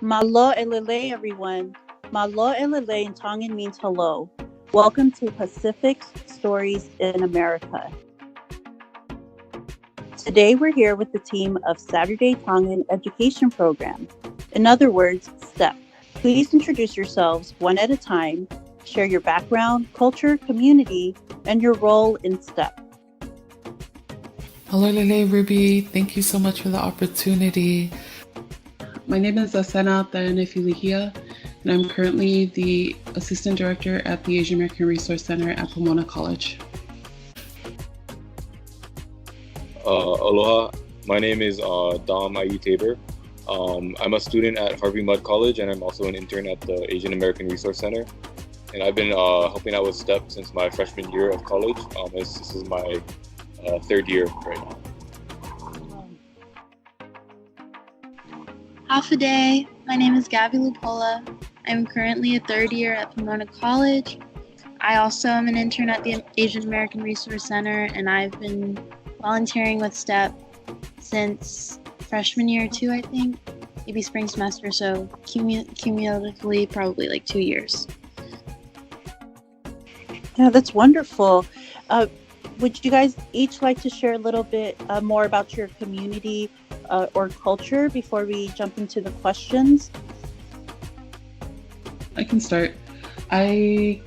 Malo elele, everyone. Malo elele in Tongan means hello. Welcome to Pacific Stories in America. Today we're here with the team of Saturday Tongan Education Program. In other words, S.T.E.P. Please introduce yourselves one at a time, share your background, culture, community, and your role in S.T.E.P. Hello, Lele Ruby. Thank you so much for the opportunity. My name is Asena Taione-Filihia, and I'm currently the Assistant Director at the Asian American Resource Center at Pomona College. Aloha, my name is Dominique Aiu Taber. I'm a student at Harvey Mudd College, and I'm also an intern at the Asian American Resource Center. And I've been helping out with S.T.E.P since my freshman year of college. This is my third year right now. Half a day. My name is Gabby Lupola. I'm currently a third year at Pomona College. I also am an intern at the Asian American Resource Center, and I've been volunteering with S.T.E.P since freshman year too, I think. Maybe spring semester, so cumulatively probably like 2 years. Yeah, that's wonderful. Would you guys each like to share a little bit more about your community or culture before we jump into the questions? I can start. I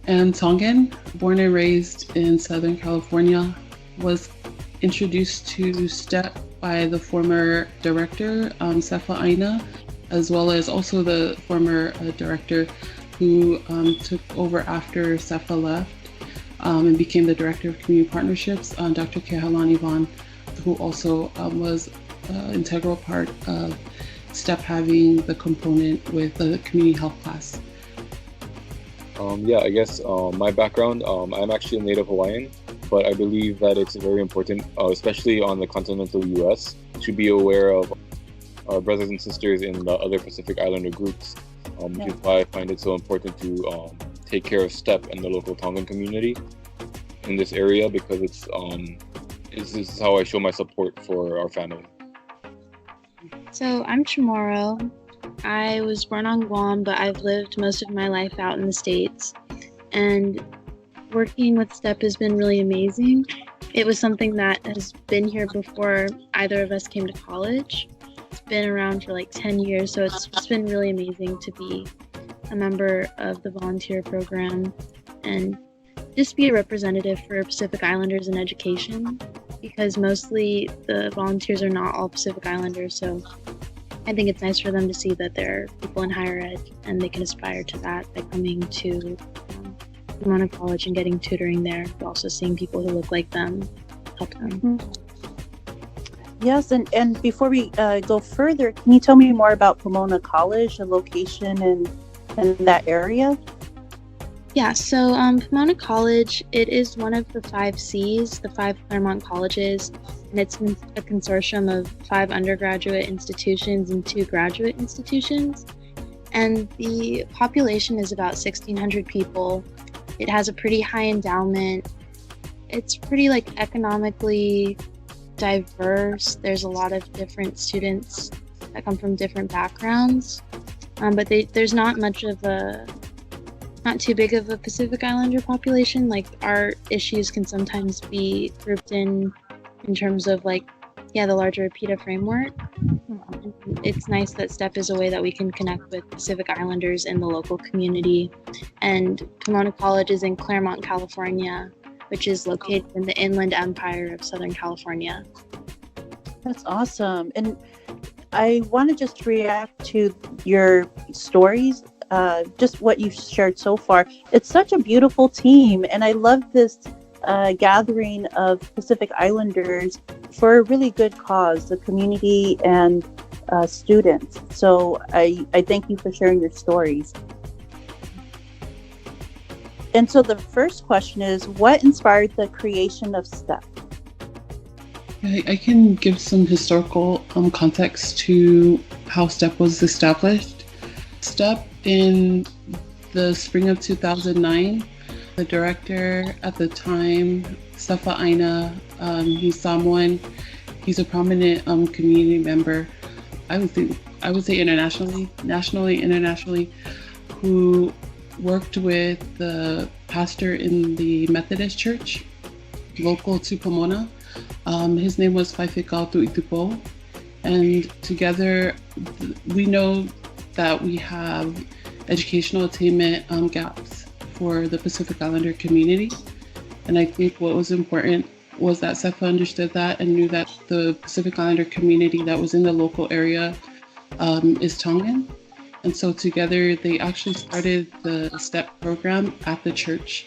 am Tongan, born and raised in Southern California, was introduced to S.T.E.P by the former director, Sefa Aina, as well as also the former director who took over after Sefa left and became the Director of Community Partnerships, Dr. Kehalani Vaughn, who also was an integral part of S.T.E.P having the component with the community health class. I guess my background, I'm actually a native Hawaiian, but I believe that it's very important, especially on the continental U.S., to be aware of our brothers and sisters in the other Pacific Islander groups, which is why I find it so important to take care of S.T.E.P and the local Tongan community in this area, because this is how I show my support for our family. So I'm Chamorro. I was born on Guam, but I've lived most of my life out in the States. And working with S.T.E.P has been really amazing. It was something that has been here before either of us came to college. It's been around for like 10 years, so it's just been really amazing to be a member of the volunteer program and just be a representative for Pacific Islanders in education, because mostly the volunteers are not all Pacific Islanders, so I think it's nice for them to see that there are people in higher ed and they can aspire to that by coming to Pomona College and getting tutoring there, but also seeing people who look like them, help them. Mm-hmm. Yes, and before we go further, can you tell me more about Pomona College, the location and that area? Yeah, so Pomona College, it is one of the 5 Cs, the 5 Claremont colleges, and it's a consortium of 5 undergraduate institutions and 2 graduate institutions. And the population is about 1,600 people. It has a pretty high endowment. It's pretty economically diverse. There's a lot of different students that come from different backgrounds, but there's not too big of a Pacific Islander population. Like, our issues can sometimes be grouped in terms of the larger PETA framework. It's nice that S.T.E.P is a way that we can connect with Pacific Islanders in the local community. And Pomona College is in Claremont, California, which is located in the Inland Empire of Southern California. That's awesome. And I want to just react to your stories, just what you've shared so far. It's such a beautiful team, and I love this gathering of Pacific Islanders for a really good cause, the community and students. So I thank you for sharing your stories. And so the first question is, what inspired the creation of S.T.E.P? I can give some historical context to how S.T.E.P was established. S.T.E.P in the spring of 2009, the director at the time, Sefa Aina, he's Samoan. He's a prominent community member. I I would say nationally, internationally, who worked with the pastor in the Methodist church, local to Pomona. His name was Pasifika, and together we know that we have educational attainment gaps for the Pacific Islander community. And I think what was important was that S.T.E.P understood that and knew that the Pacific Islander community that was in the local area is Tongan. And so together they actually started the S.T.E.P program at the church.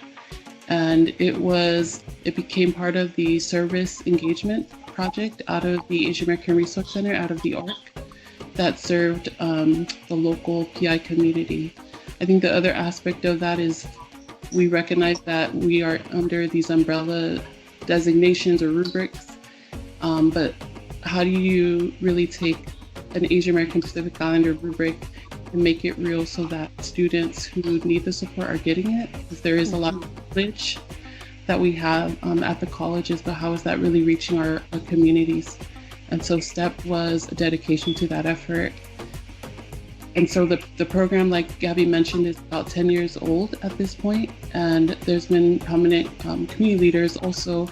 And it became part of the service engagement project out of the Asian American Resource Center, out of the ARC, that served the local PI community. I think the other aspect of that is we recognize that we are under these umbrella designations or rubrics, but how do you really take an Asian American Pacific Islander rubric and make it real so that students who need the support are getting it? Because there is a lot of privilege that we have at the colleges, but how is that really reaching our communities? And so S.T.E.P was a dedication to that effort. And so the program, like Gabby mentioned, is about 10 years old at this point, and there's been prominent community leaders also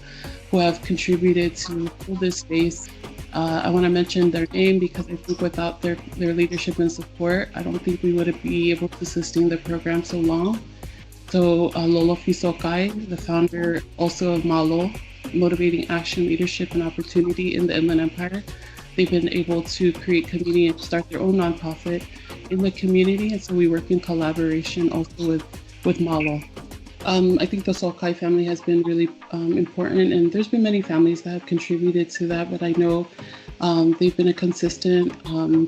who have contributed to hold this space. I want to mention their name because I think without their leadership and support, I don't think we would be able to sustain the program so long. So Lolo Fisokai, the founder also of Malo, Motivating Action, Leadership, and Opportunity in the Inland Empire, they've been able to create community and start their own nonprofit in the community, and so we work in collaboration also with Malo. I think the Sokai family has been really important, and there's been many families that have contributed to that, but I know they've been a consistent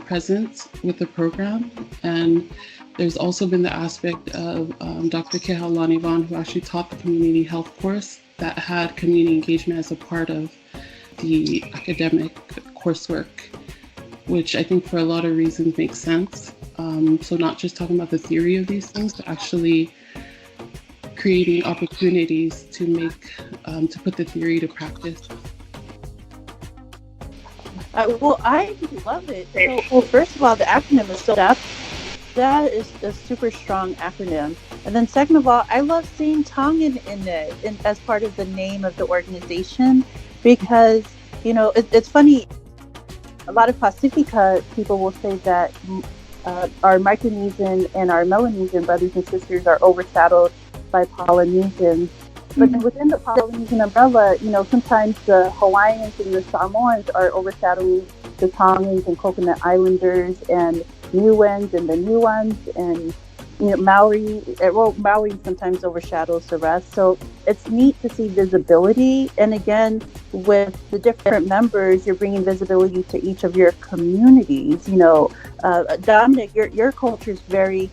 presence with the program. And there's also been the aspect of Dr. Kehalani Vaughn, who actually taught the community health course that had community engagement as a part of the academic coursework, which I think for a lot of reasons makes sense. So not just talking about the theory of these things, but actually creating opportunities to put the theory to practice. Well, I love it. So, well, first of all, the acronym is S.T.E.P. That is a super strong acronym. And then second of all, I love seeing Tongan in it as part of the name of the organization, because, you know, it's funny. A lot of Pasifika people will say that our Micronesian and our Melanesian brothers and sisters are overshadowed by Polynesians. But within the Polynesian umbrella, you know, sometimes the Hawaiians and the Samoans are overshadowing the Tongans and Coconut Islanders and Niuans and the Niuans, and, you know, Maori. Well, Maori sometimes overshadows the rest. So it's neat to see visibility. And again, with the different members, you're bringing visibility to each of your communities. You know, Dominic, your culture is very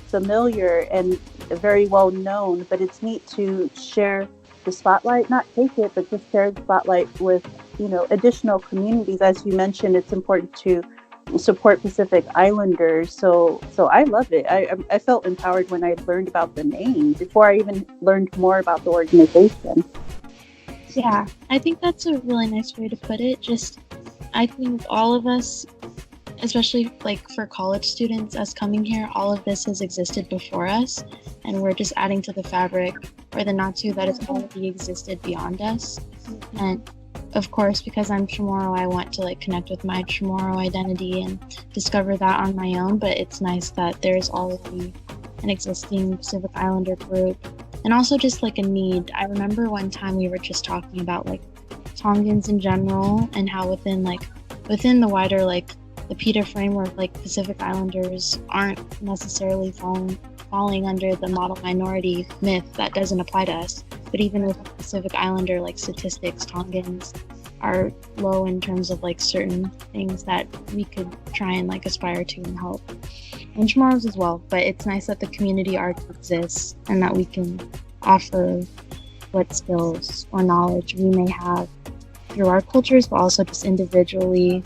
familiar and very well known, but it's neat to share the spotlight, not take it, but just share the spotlight with, you know, additional communities. As you mentioned, it's important to support Pacific Islanders. So I love it. I felt empowered when I learned about the name before I even learned more about the organization. Yeah, I think that's a really nice way to put it. Just, I think all of us, especially like for college students, us coming here, all of this has existed before us, and we're just adding to the fabric or the Ngatu that has already existed beyond us. And of course, because I'm Chamorro, I want to like connect with my Chamorro identity and discover that on my own, but it's nice that there's already an existing Pacific Islander group, and also just like a need. I remember one time we were just talking about like Tongans in general and how within the wider like the PETA framework, like Pacific Islanders aren't necessarily falling under the model minority myth that doesn't apply to us. But even with Pacific Islander like statistics, Tongans are low in terms of like certain things that we could try and like aspire to and help. And Chamorros as well. But it's nice that the community already exists and that we can offer what skills or knowledge we may have through our cultures, but also just individually,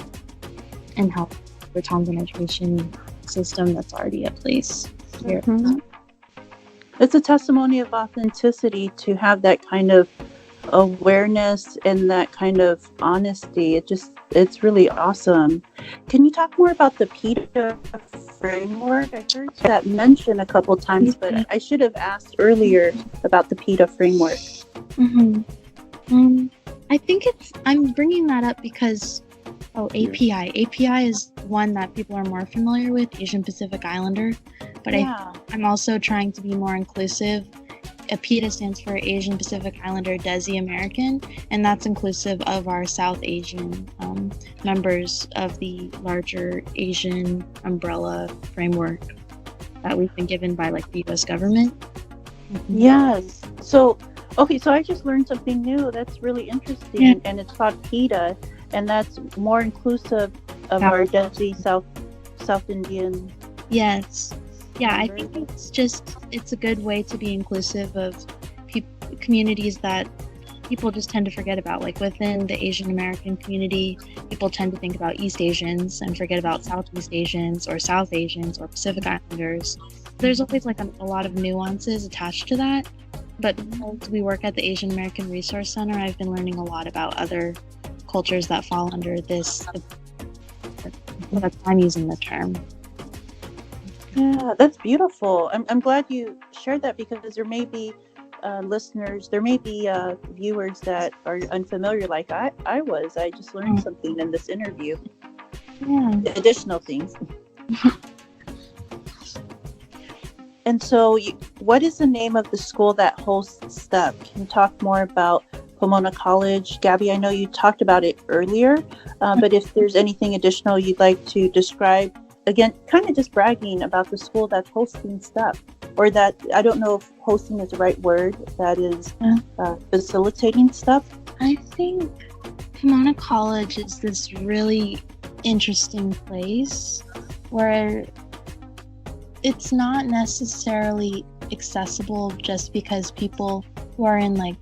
and help the Tongan education system that's already at place here. Mm-hmm. It's a testimony of authenticity to have that kind of awareness and that kind of honesty. It's really awesome. Can you talk more about the PETA framework? I heard that mentioned a couple times, but I should have asked earlier about the PETA framework. I think I'm bringing that up because API is one that people are more familiar with, Asian Pacific Islander, but I'm also trying to be more inclusive. PETA stands for Asian Pacific Islander Desi American, and that's inclusive of our South Asian members of the larger Asian umbrella framework that we've been given by like the US government. Yes. So I just learned something new. That's really interesting. And it's called PETA, and that's more inclusive of our Desi South Indian. Yes. Yeah, I think it's a good way to be inclusive of communities that people just tend to forget about. Like within the Asian American community, people tend to think about East Asians and forget about Southeast Asians or South Asians or Pacific Islanders. There's always like a lot of nuances attached to that. But because we work at the Asian American Resource Center, I've been learning a lot about other cultures that fall under this. That's why I'm using the term. Yeah, that's beautiful. I'm glad you shared that, because there may be listeners, there may be viewers that are unfamiliar like I was. I just learned something in this interview. Yeah. Additional things. And so what is the name of the school that hosts S.T.E.P? Can you talk more about Pomona College? Gabby, I know you talked about it earlier, but if there's anything additional you'd like to describe, again, kind of just bragging about the school that's hosting S.T.E.P, or that, I don't know if hosting is the right word, that is facilitating S.T.E.P. I think Pomona College is this really interesting place where it's not necessarily accessible just because people who are in like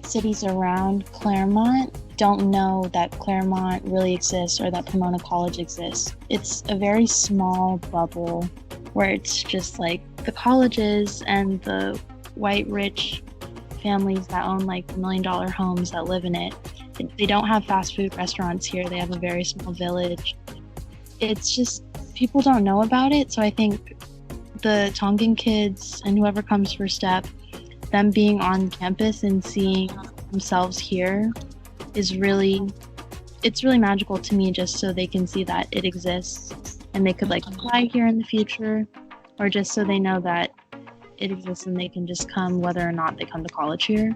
cities around Claremont don't know that Claremont really exists or that Pomona College exists. It's a very small bubble where it's just like the colleges and the white rich families that own like $1 million homes that live in it. They don't have fast food restaurants here. They have a very small village. It's just people don't know about it. So I think the Tongan kids and whoever comes for S.T.E.P, them being on campus and seeing themselves here is really magical to me, just so they can see that it exists and they could like apply here in the future, or just so they know that it exists and they can just come whether or not they come to college here.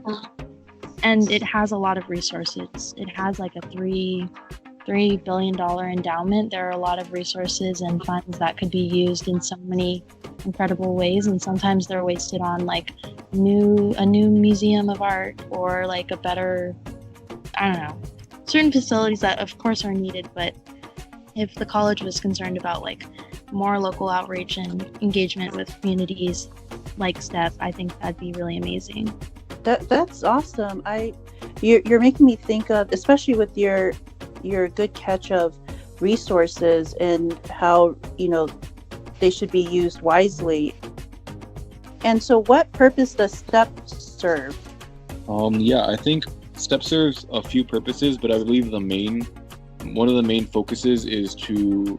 And it has a lot of resources. It has like a $3 billion endowment. There are a lot of resources and funds that could be used in so many incredible ways, and sometimes they're wasted on like a new museum of art, or like a better, I don't know, certain facilities that of course are needed. But if the college was concerned about like more local outreach and engagement with communities like S.T.E.P, I think that'd be really amazing. That's awesome. You're making me think of, especially with your good catch of resources and how, they should be used wisely. And so what purpose does S.T.E.P serve? I think S.T.E.P serves a few purposes, but I believe one of the main focuses is to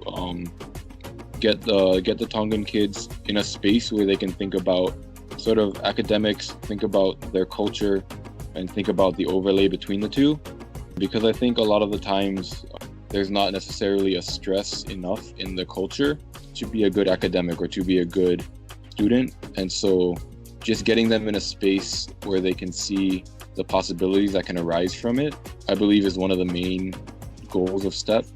get the Tongan kids in a space where they can think about sort of academics, think about their culture, and think about the overlay between the two. Because I think a lot of the times there's not necessarily a stress enough in the culture to be a good academic or to be a good student. And so just getting them in a space where they can see the possibilities that can arise from it, I believe is one of the main goals of S.T.E.P.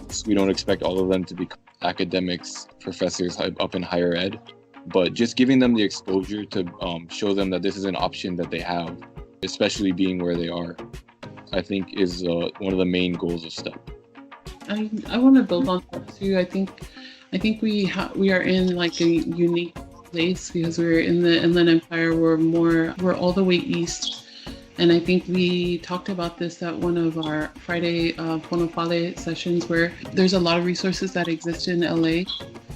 So we don't expect all of them to become academics, professors up in higher ed, but just giving them the exposure to show them that this is an option that they have, especially being where they are, I think is one of the main goals of S.T.E.P. I want to build on that too. I think we are in like a unique place because we're in the Inland Empire. We're all the way east, and I think we talked about this at one of our Friday Pono Fale sessions, where there's a lot of resources that exist in LA,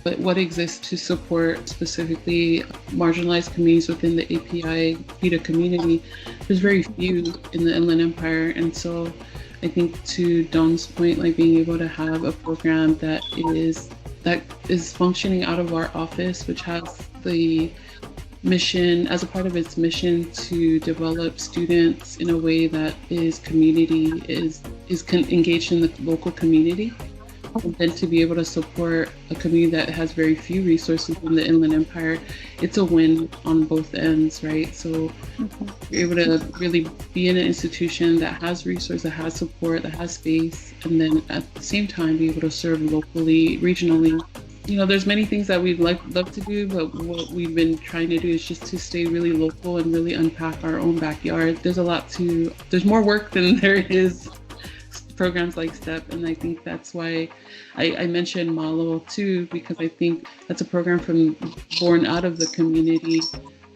but what exists to support specifically marginalized communities within the API PETA community, there's very few in the Inland Empire. And so I think to Dawn's point, like being able to have a program that is functioning out of our office, which has the mission, as a part of its mission, to develop students in a way that is engaged in the local community, and then to be able to support a community that has very few resources in the Inland Empire, it's a win on both ends, right? So you're able to really be in an institution that has resources, that has support, that has space, and then at the same time be able to serve locally, regionally. You know, there's many things that we'd love to do, but what we've been trying to do is just to stay really local and really unpack our own backyard. There's more work than there is programs like S.T.E.P, and I think that's why I mentioned Malo too, because I think that's a program born out of the community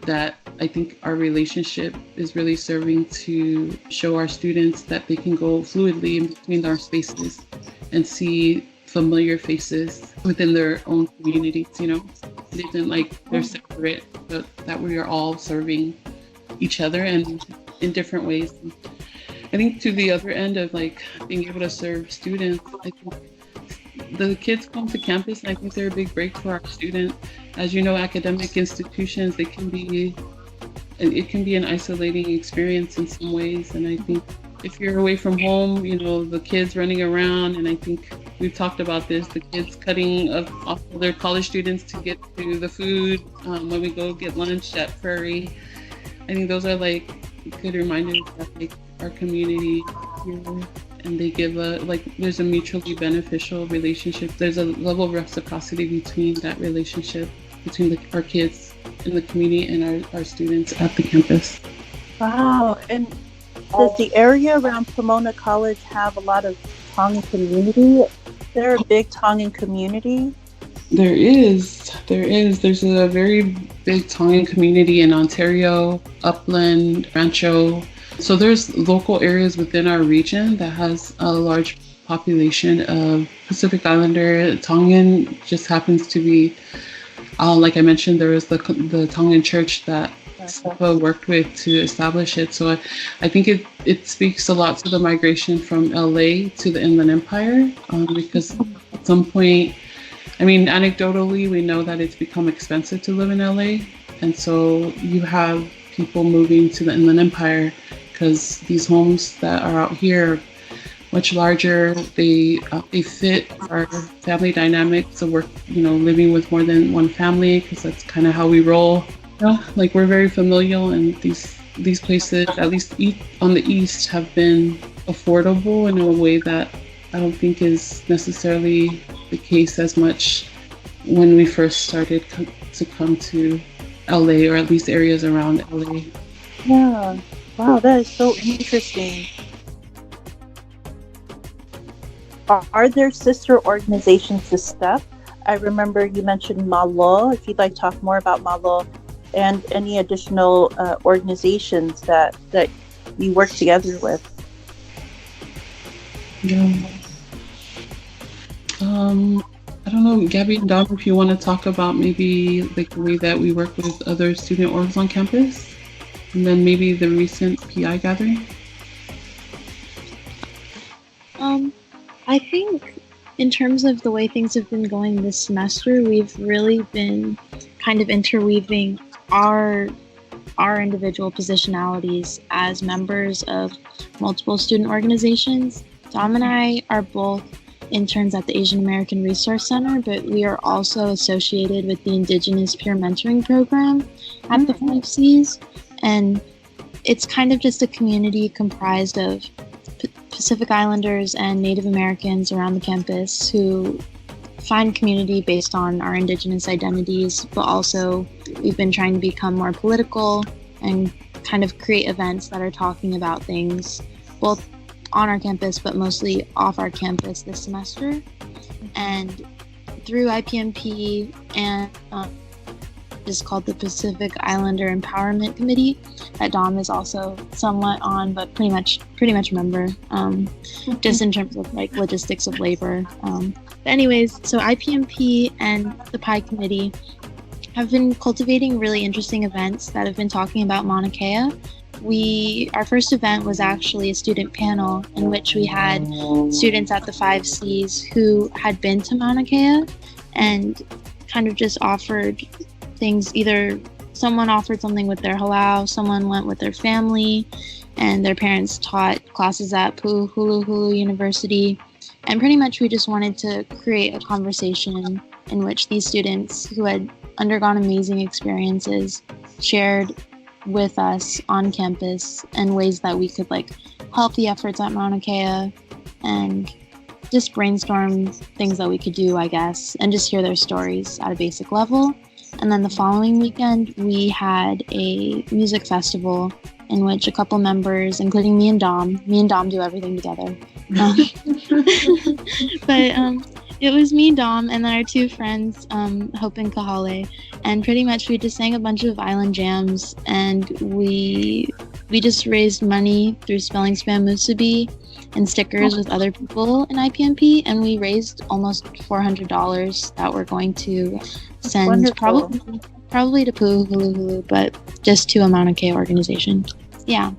that I think our relationship is really serving to show our students that they can go fluidly in between our spaces and see familiar faces within their own communities, you know. It isn't like they're separate, but that we are all serving each other and in different ways. I think to the other end of like being able to serve students, I think the kids come to campus and I think they're a big break for our students. As you know, academic institutions, it can be an isolating experience in some ways. And I think if you're away from home, you know, the kids running around, and I think we've talked about this, the kids cutting off their college students to get to the food when we go get lunch at Prairie. I think those are like good reminders that like our community here, and they give there's a mutually beneficial relationship. There's a level of reciprocity between that relationship between our kids in the community and our students at the campus. Wow. And does the area around Pomona College have a lot of Tongan community? Is there a big Tongan community? There is. There's a very big Tongan community in Ontario, Upland, Rancho. So there's local areas within our region that has a large population of Pacific Islander. Tongan just happens to be, like I mentioned, there is the Tongan church that S.T.E.P worked with to establish it. So I think it speaks a lot to the migration from LA to the Inland Empire, because at some point, I mean, anecdotally, we know that it's become expensive to live in LA. And so you have people moving to the Inland Empire because these homes that are out here are much larger. They fit our family dynamics. So we're, living with more than one family because that's kind of how we roll. Like we're very familial, and these places, at least on the east, have been affordable in a way that I don't think is necessarily the case as much when we first started to come to LA, or at least areas around LA. Yeah. Wow, that is so interesting. Are there sister organizations to S.T.E.P? I remember you mentioned Malo. If you'd like to talk more about Malo and any additional organizations that you work together with. Yeah. I don't know, Gabby and Dom, if you want to talk about maybe like the way that we work with other student orgs on campus, and then maybe the recent PI gathering. I think in terms of the way things have been going this semester, we've really been kind of interweaving our individual positionalities as members of multiple student organizations. Dom and I are both interns at the Asian American Resource Center, but we are also associated with the Indigenous Peer Mentoring Program at the 5Cs. And it's kind of just a community comprised of Pacific Islanders and Native Americans around the campus who find community based on our Indigenous identities, but also we've been trying to become more political and kind of create events that are talking about things both on our campus, but mostly off our campus this semester. And through IPMP and is called the Pacific Islander Empowerment Committee that Dom is also somewhat on, but pretty much a member, just in terms of like logistics of labor. But anyways, so IPMP and the PI committee have been cultivating really interesting events that have been talking about Mauna Kea. Our first event was actually a student panel in which we had students at the 5 Cs who had been to Mauna Kea and kind of just offered things. Either someone offered something with their halau, someone went with their family, and their parents taught classes at Pu'uhuluhulu University. And pretty much we just wanted to create a conversation in which these students who had undergone amazing experiences shared with us on campus and ways that we could like help the efforts at Mauna Kea and just brainstorm things that we could do, I guess, and just hear their stories at a basic level. And then the following weekend, we had a music festival in which a couple members, including me and Dom do everything together. But it was me, Dom, and then our 2 friends, Hope and Kahale. And pretty much we just sang a bunch of island jams, and we just raised money through Spelling Spam Musubi and stickers with other people in IPMP, and we raised almost $400 that we're going to send probably to Pu'uhuluhulu, but just to a Mauna Kea organization. Yeah.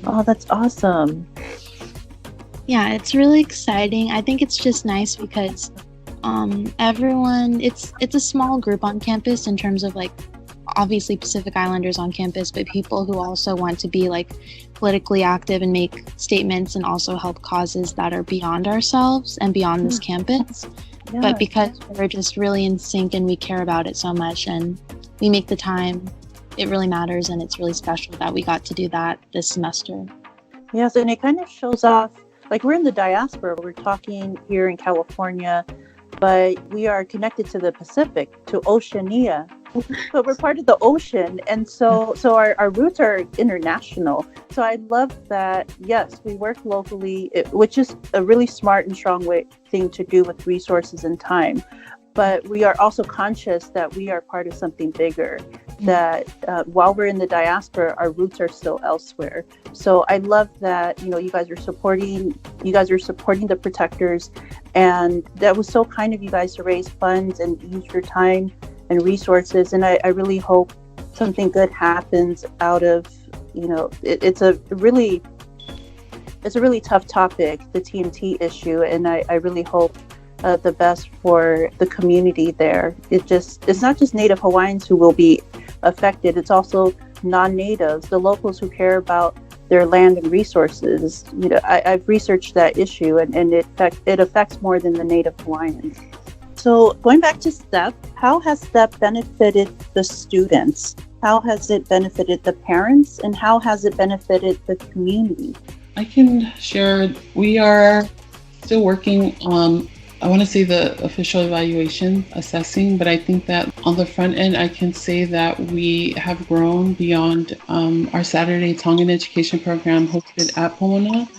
Oh, that's awesome. Yeah, it's really exciting. I think it's just nice because everyone, it's a small group on campus in terms of like obviously Pacific Islanders on campus, but people who also want to be like politically active and make statements and also help causes that are beyond ourselves and beyond this campus. Yeah. But because we're just really in sync and we care about it so much and we make the time, it really matters, and it's really special that we got to do that this semester. Yes, and it kind of shows off, like we're in the diaspora, we're talking here in California, but we are connected to the Pacific, to Oceania, but we're part of the ocean. And so our roots are international. So I love that, yes, we work locally, which is a really smart and strong thing to do with resources and time. But we are also conscious that we are part of something bigger, that while we're in the diaspora, our roots are still elsewhere. So I love that, you guys are supporting the protectors, and that was so kind of you guys to raise funds and use your time and resources. And I really hope something good happens out of, it's a really tough topic, the TNT issue. And I really hope the best for the community there. It's not just Native Hawaiians who will be affected, it's also non-natives, the locals who care about their land and resources. I've researched that issue, and it affects more than the Native Hawaiians. So going back to S.T.E.P, how has S.T.E.P benefited the students? How has it benefited the parents? And how has it benefited the community? I can share, we are still working on, I want to say the official evaluation, assessing, but I think that on the front end, I can say that we have grown beyond our Saturday Tongan Education Program hosted at Pomona.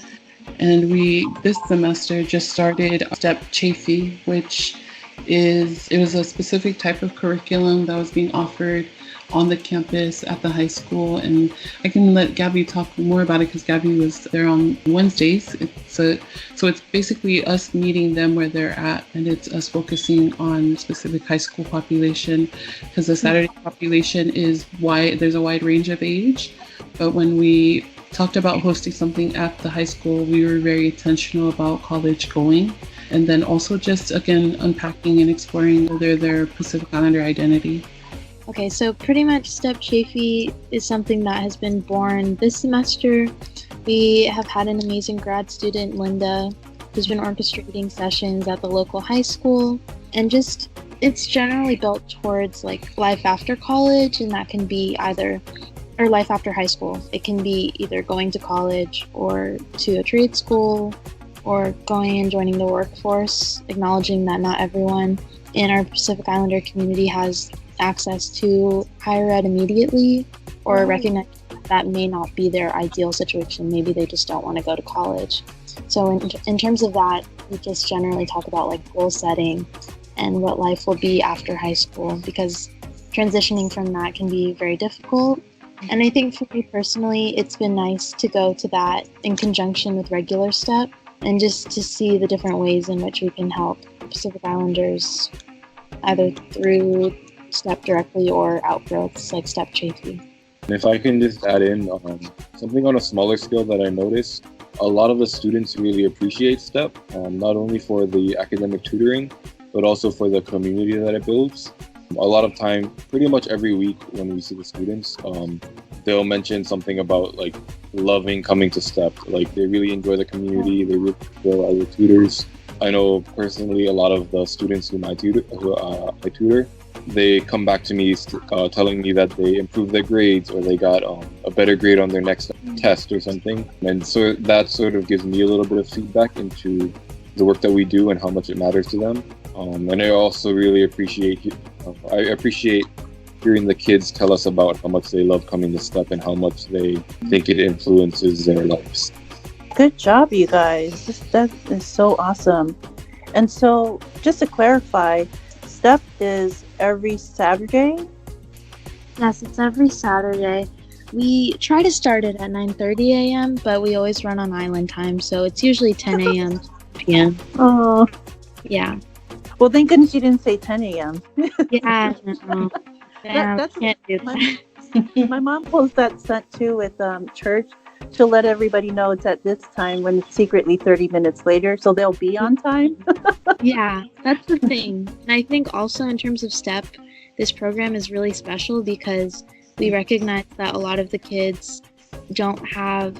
And we, this semester, just started S.T.E.P Chaffee, which it was a specific type of curriculum that was being offered on the campus at the high school. And I can let Gabby talk more about it because Gabby was there on Wednesdays. So it's basically us meeting them where they're at, and it's us focusing on specific high school population, because the Saturday population is wide. There's a wide range of age, but when we talked about hosting something at the high school, we were very intentional about college going, and then also just again unpacking and exploring their Pacific Islander identity. Okay, so pretty much S.T.E.P Chaffee is something that has been born this semester. We have had an amazing grad student, Linda, who's been orchestrating sessions at the local high school, and just it's generally built towards like life after college, and that can be or life after high school. It can be either going to college or to a trade school or going and joining the workforce, acknowledging that not everyone in our Pacific Islander community has access to higher ed immediately, or recognize that may not be their ideal situation. Maybe they just don't want to go to college. So in terms of that, we just generally talk about like goal setting and what life will be after high school, because transitioning from that can be very difficult. And I think for me personally, it's been nice to go to that in conjunction with regular STEP and just to see the different ways in which we can help Pacific Islanders either through STEP directly or outgrowths like STEP Chafee. And if I can just add in something on a smaller scale that I noticed, a lot of the students really appreciate STEP, not only for the academic tutoring, but also for the community that it builds. A lot of time, pretty much every week when we see the students, they'll mention something about like loving coming to STEP. Like they really enjoy the community, they really enjoy other tutors. I know personally a lot of the students who I tutor, they come back to me telling me that they improved their grades or they got a better grade on their next test or something. And so that sort of gives me a little bit of feedback into the work that we do and how much it matters to them. And I also really appreciate hearing the kids tell us about how much they love coming to STEP and how much they think it influences their lives. Good job, you guys. That is so awesome. And so, just to clarify, STEP is every Saturday? Yes, it's every Saturday. We try to start it at 9:30 a.m., but we always run on island time, so it's usually 10 a.m. p.m. Oh. Yeah. Well, thank goodness you didn't say 10 a.m. Yeah. No. That's can't do that. My mom pulls that stunt too with church. She'll let everybody know it's at this time when it's secretly 30 minutes later, so they'll be on time. Yeah, that's the thing. And I think also in terms of STEP, this program is really special because we recognize that a lot of the kids don't have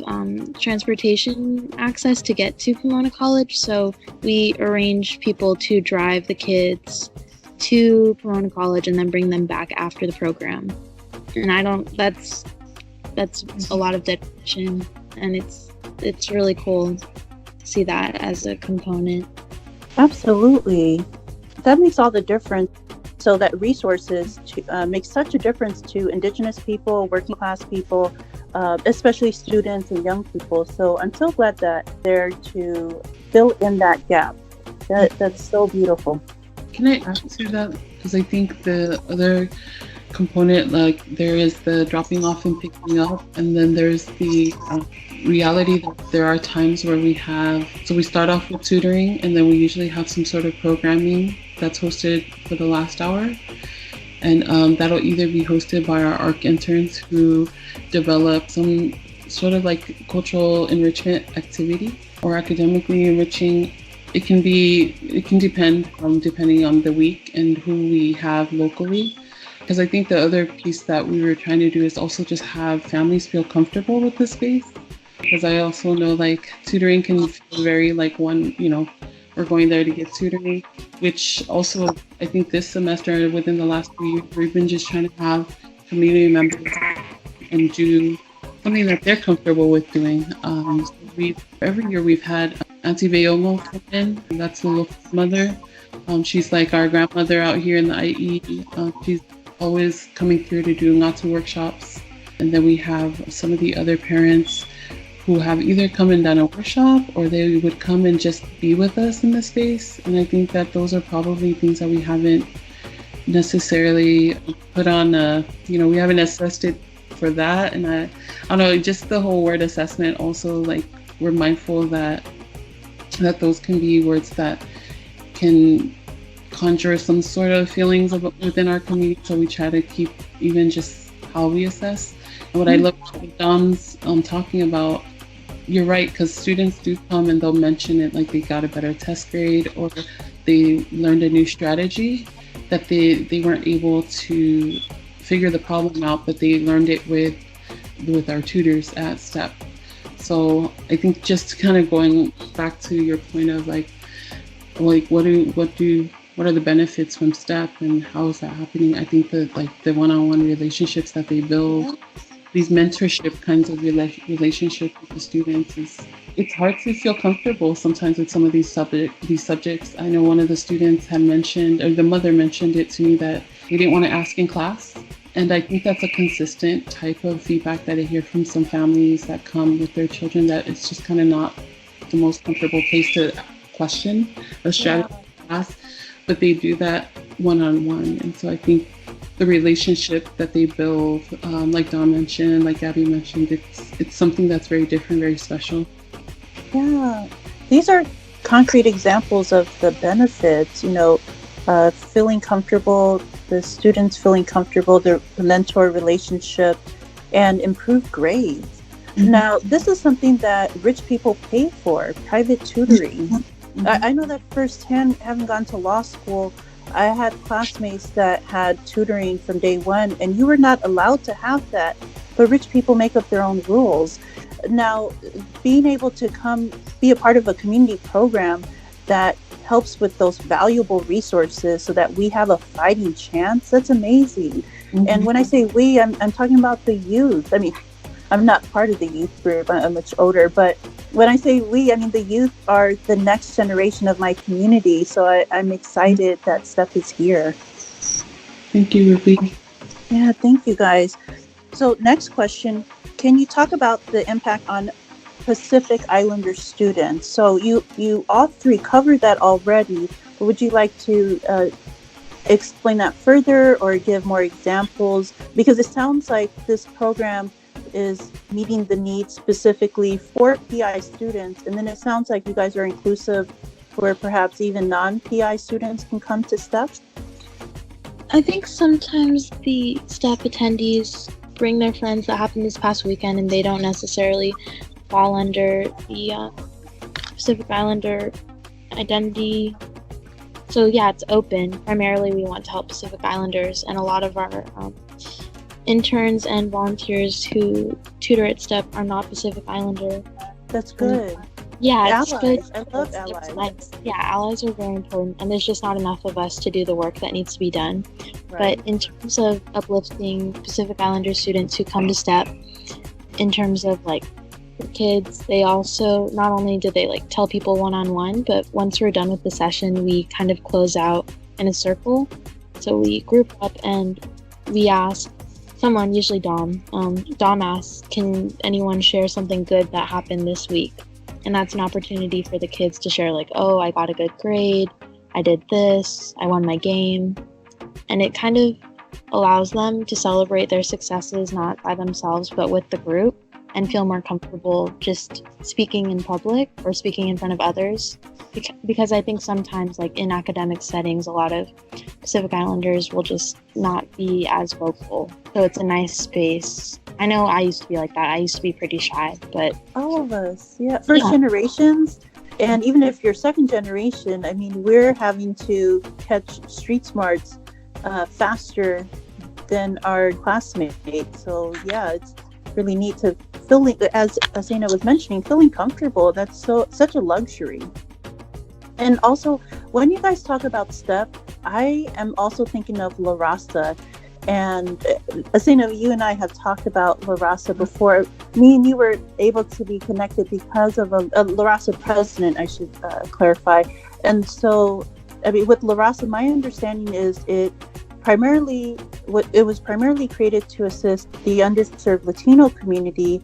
transportation access to get to Pomona College, so we arrange people to drive the kids to Pomona College and then bring them back after the program. And that's a lot of dedication, and it's really cool to see that as a component. Absolutely. That makes all the difference. So that resources make such a difference to Indigenous people, working class people, especially students and young people. So I'm so glad that they're to fill in that gap. That's so beautiful. Can I add to that? Because I think the other component, like there is the dropping off and picking up, and then there's the reality that there are times where we start off with tutoring, and then we usually have some sort of programming that's hosted for the last hour, and that'll either be hosted by our ARC interns who develop some sort of like cultural enrichment activity or academically enriching. It can depend depending on the week and who we have locally. Because I think the other piece that we were trying to do is also just have families feel comfortable with the space. Because I also know like tutoring can feel very like we're going there to get tutoring, which also I think this semester within the last 3 years, we've been just trying to have community members and do something that they're comfortable with doing. So every year we've had Auntie Veyomo come in, and that's the local mother. She's like our grandmother out here in the IE. She's always coming through to do Ngatu workshops. And then we have some of the other parents who have either come and done a workshop or they would come and just be with us in the space. And I think that those are probably things that we haven't necessarily put on, we haven't assessed it for that. And I don't know, just the whole word assessment also, like we're mindful that those can be words that can conjure some sort of feelings within our community, so we try to keep even just how we assess. And what I love Dom's talking about, you're right, because students do come and they'll mention it like they got a better test grade or they learned a new strategy that they weren't able to figure the problem out, but they learned it with our tutors at STEP. So I think just kind of going back to your point of like what are the benefits from STEP and how is that happening? I think that like the one-on-one relationships that they build, these mentorship kinds of relationships with the students, it's hard to feel comfortable sometimes with some of these subjects. I know one of the students had mentioned, or the mother mentioned it to me, that they didn't want to ask in class. And I think that's a consistent type of feedback that I hear from some families that come with their children, that it's just kind of not the most comfortable place to question a strategy class, but they do that one-on-one. And so I think the relationship that they build, like Don mentioned, like Gabby mentioned, it's something that's very different, very special. Yeah, these are concrete examples of the benefits, feeling comfortable, the students feeling comfortable, the mentor relationship, and improved grades. Mm-hmm. Now, this is something that rich people pay for, private tutoring. Mm-hmm. I know that firsthand, having gone to law school, I had classmates that had tutoring from day one, and you were not allowed to have that, but rich people make up their own rules. Now, being able to come be a part of a community program that helps with those valuable resources so that we have a fighting chance, that's amazing. Mm-hmm. And when I say we, I'm talking about the youth. I mean, I'm not part of the youth group, I'm much older, but when I say we, I mean the youth are the next generation of my community, so I'm excited that S.T.E.P is here. Thank you, Ruby. Yeah, thank you guys. So next question, can you talk about the impact on Pacific Islander students? So you all three covered that already, but would you like to explain that further or give more examples? Because it sounds like this program is meeting the needs specifically for PI students, and then it sounds like you guys are inclusive where perhaps even non-PI students can come to S.T.E.P. I think sometimes the S.T.E.P attendees bring their friends. That happened this past weekend, and they don't necessarily fall under the Pacific Islander identity. So yeah, it's open. Primarily we want to help Pacific Islanders, and a lot of our interns and volunteers who tutor at S.T.E.P are not Pacific Islander. That's good. Yeah, allies. It's good. I love allies. Nice. Yeah, allies are very important, and there's just not enough of us to do the work that needs to be done. Right. But in terms of uplifting Pacific Islander students who come to S.T.E.P, in terms of like kids, they also, not only do they like tell people one-on-one, but once we're done with the session, we kind of close out in a circle. So we group up and we ask someone, usually Dom asks, can anyone share something good that happened this week? And that's an opportunity for the kids to share, like, oh, I got a good grade, I did this, I won my game. And it kind of allows them to celebrate their successes, not by themselves, but with the group, and feel more comfortable just speaking in public or speaking in front of others. Because I think sometimes, like in academic settings, a lot of Pacific Islanders will just not be as vocal. So it's a nice space. I know I used to be like that. I used to be pretty shy, but all of us, yeah, first generations. And even if you're second generation, I mean, we're having to catch street smarts faster than our classmates. So yeah, it's really neat to feeling, as Asena was mentioning, feeling comfortable. That's such a luxury. And also, when you guys talk about S.T.E.P, I am also thinking of La Raza. And Asena, you and I have talked about La Raza before. Me and you were able to be connected because of a La Raza president, I should clarify. And so, I mean, with La Raza, my understanding is it was primarily created to assist the underserved Latino community.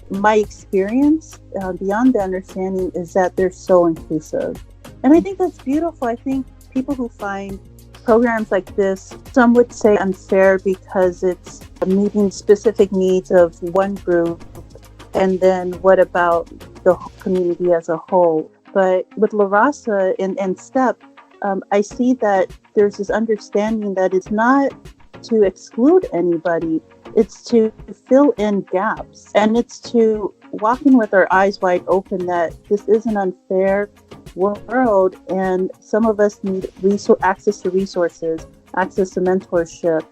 My experience, beyond the understanding, is that they're so inclusive. And I think that's beautiful. I think people who find programs like this, some would say unfair because it's meeting specific needs of one group, and then what about the community as a whole? But with La Raza and S.T.E.P, I see that there's this understanding that it's not to exclude anybody, it's to fill in gaps, and it's to walk in with our eyes wide open that this is an unfair world, and some of us need access to resources, access to mentorship,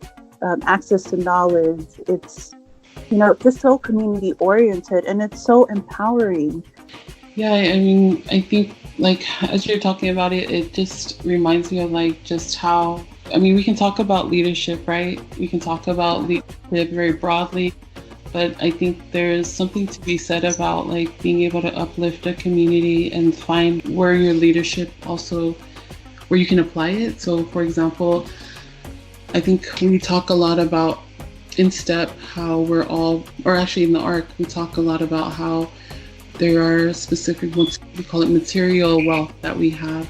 access to knowledge. It's, just so community oriented, and it's so empowering. Yeah, I mean, I think, like, as you're talking about it, it just reminds me of, like, just how, I mean, we can talk about leadership, right? We can talk about leadership very broadly, but I think there's something to be said about, like, being able to uplift a community and find where your leadership also, where you can apply it. So, for example, I think we talk a lot about in S.T.E.P how we're all, or actually in the ARC, we talk a lot about how there are specific, we call it material wealth that we have,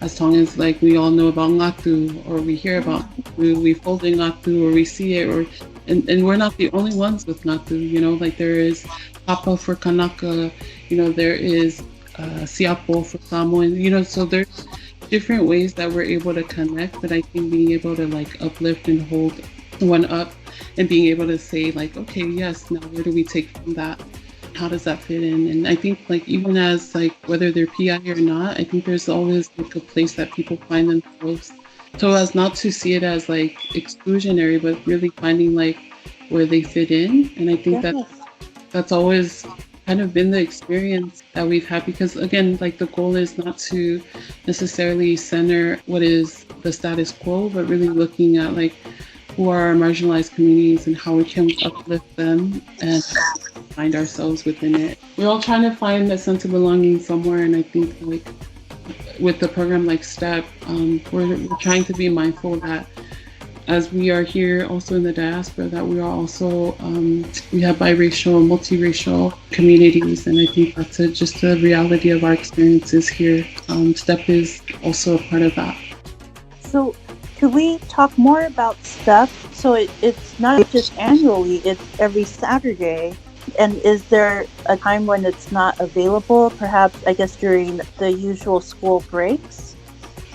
as Tongans, like we all know about Ngatu, or we hear about Ngatu, we fold in Ngatu, or we see it, and we're not the only ones with Ngatu, you know, like there is Papa for Kanaka, you know, there is Siapo for Samoan, you know, so there's different ways that we're able to connect, but I think being able to like uplift and hold one up and being able to say like, okay, yes, now where do we take from that? How does that fit in? And I think like even as like whether they're PI or not, I think there's always like a place that people find themselves, so as not to see it as like exclusionary, but really finding like where they fit in. And I think that's always kind of been the experience that we've had, because again, like the goal is not to necessarily center what is the status quo, but really looking at like who are our marginalized communities and how we can uplift them and find ourselves within it. We're all trying to find a sense of belonging somewhere, and I think like with the program like S.T.E.P, we're trying to be mindful that as we are here also in the diaspora, that we are also, we have biracial, multiracial communities, and I think that's just the reality of our experiences here. S.T.E.P is also a part of that. So could we talk more about S.T.E.P? So it's not just annually, it's every Saturday. And is there a time when it's not available, perhaps, I guess, during the usual school breaks?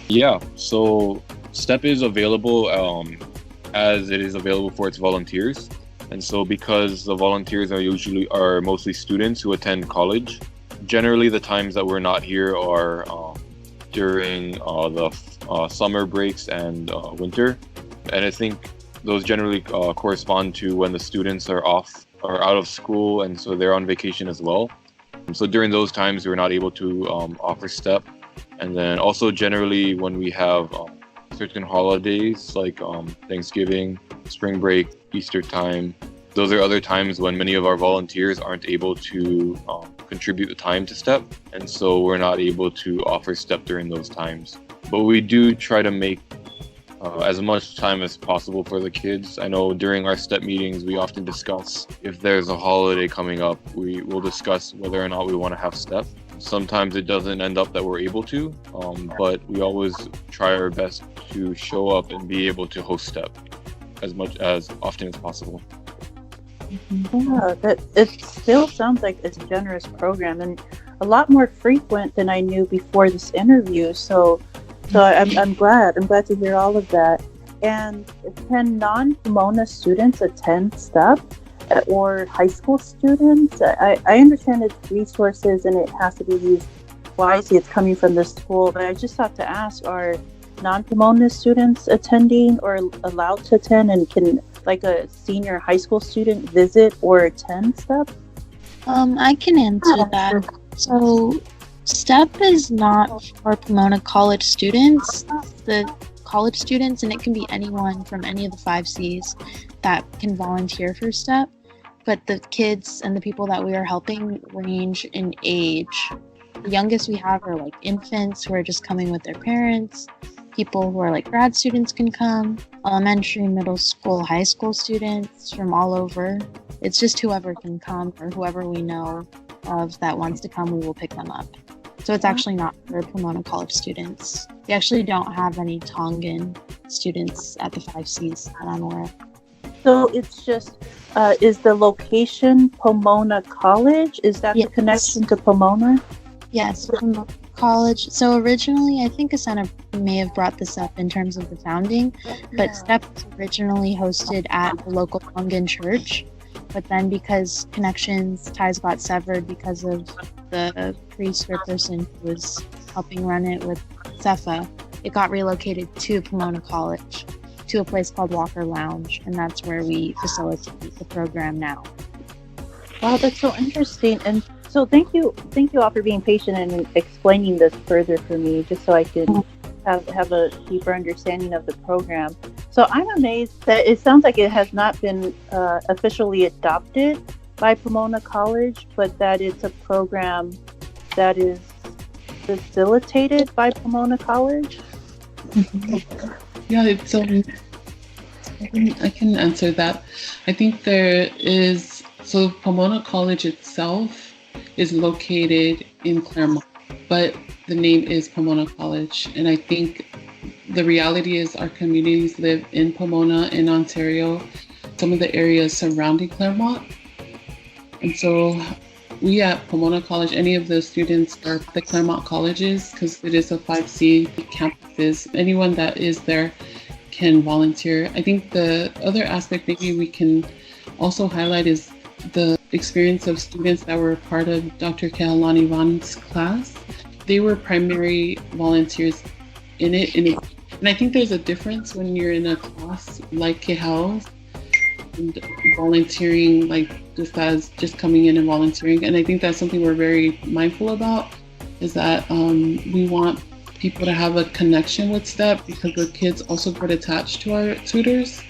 Yeah, so S.T.E.P is available as it is available for its volunteers. And so because the volunteers are mostly students who attend college, generally the times that we're not here are during the summer breaks and winter. And I think those generally correspond to when the students are off or out of school, and so they're on vacation as well. So during those times, we're not able to offer S.T.E.P. And then also generally when we have certain holidays like Thanksgiving, spring break, Easter time, those are other times when many of our volunteers aren't able to contribute the time to S.T.E.P. And so we're not able to offer S.T.E.P during those times. But we do try to make as much time as possible for the kids. I know during our S.T.E.P meetings, we often discuss if there's a holiday coming up, we will discuss whether or not we want to have S.T.E.P. Sometimes it doesn't end up that we're able to, but we always try our best to show up and be able to host S.T.E.P as often as possible. Yeah, it still sounds like it's a generous program and a lot more frequent than I knew before this interview. So I'm glad to hear all of that. And can non-Pomona students attend S.T.E.P or high school students? I understand its resources and it has to be used wisely. It's coming from the school, but I just thought to ask, are non-Pomona students attending or allowed to attend, and can like a senior high school student visit or attend S.T.E.P? I can answer that. So S.T.E.P is not for Pomona College students. The college students, and it can be anyone from any of the 5 Cs that can volunteer for S.T.E.P. But the kids and the people that we are helping range in age. The youngest we have are like infants who are just coming with their parents. People who are like grad students can come. Elementary, middle school, high school students from all over. It's just whoever can come, or whoever we know of that wants to come, we will pick them up. So it's actually not for Pomona College students. We actually don't have any Tongan students at the 5 Cs that I'm aware of. So it's just, is the location Pomona College? Is that the connection to Pomona? Yes, Pomona College. So originally, I think Asena may have brought this up in terms of the founding, but S.T.E.P was originally hosted at the local Tongan church. But then because ties got severed because of the priest or person who was helping run it with SEFA, it got relocated to Pomona College, to a place called Walker Lounge, and that's where we facilitate the program now. Wow, that's so interesting. And so thank you all for being patient and explaining this further for me, just so I can have a deeper understanding of the program. So I'm amazed that it sounds like it has not been officially adopted by Pomona College, but that it's a program that is facilitated by Pomona College. Yeah, it's I can answer that. I think there is, so Pomona College itself is located in Claremont, but the name is Pomona College. And I think the reality is our communities live in Pomona, in Ontario, some of the areas surrounding Claremont. And so we at Pomona College, any of the students are at the Claremont colleges because it is a 5C campus. Anyone that is there can volunteer. I think the other aspect maybe we can also highlight is the experience of students that were part of Dr. Kehalani Vaughn's class. They were primary volunteers in it. And I think there's a difference when you're in a class like Kehal's and volunteering, like just coming in and volunteering. And I think that's something we're very mindful about, is that we want people to have a connection with S.T.E.P because the kids also get attached to our tutors.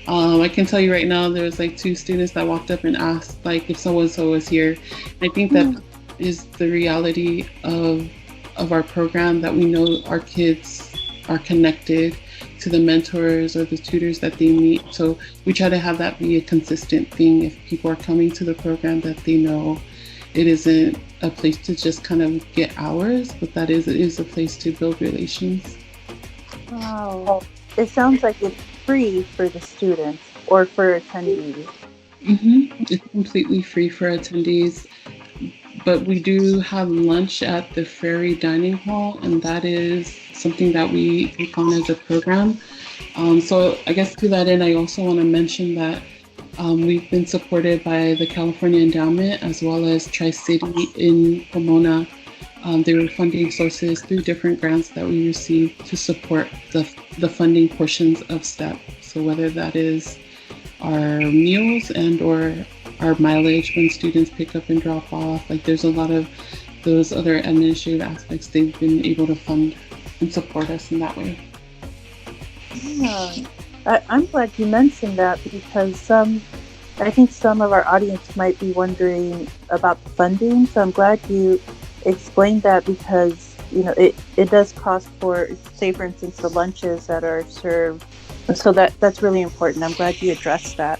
I can tell you right now, there's like 2 students that walked up and asked like if so-and-so was here. I think that is the reality of our program, that we know our kids are connected to the mentors or the tutors that they meet. So we try to have that be a consistent thing. If people are coming to the program, that they know it isn't a place to just kind of get hours, but that it is a place to build relations. Wow. It sounds like it's free for the students or for attendees. It's completely free for attendees, but we do have lunch at the Ferry Dining Hall, and that is something that we take on as a program. So I guess to that end, I also want to mention that we've been supported by the California Endowment as well as Tri-City in Pomona. There were funding sources through different grants that we received to support the funding portions of S.T.E.P. So whether that is our meals and or our mileage when students pick up and drop off, like there's a lot of those other administrative aspects they've been able to fund and support us in that way. Yeah. I'm glad you mentioned that because I think some of our audience might be wondering about funding. So I'm glad you explained that because, you know, it does cost for, say, for instance, the lunches that are served. So that's really important. I'm glad you addressed that.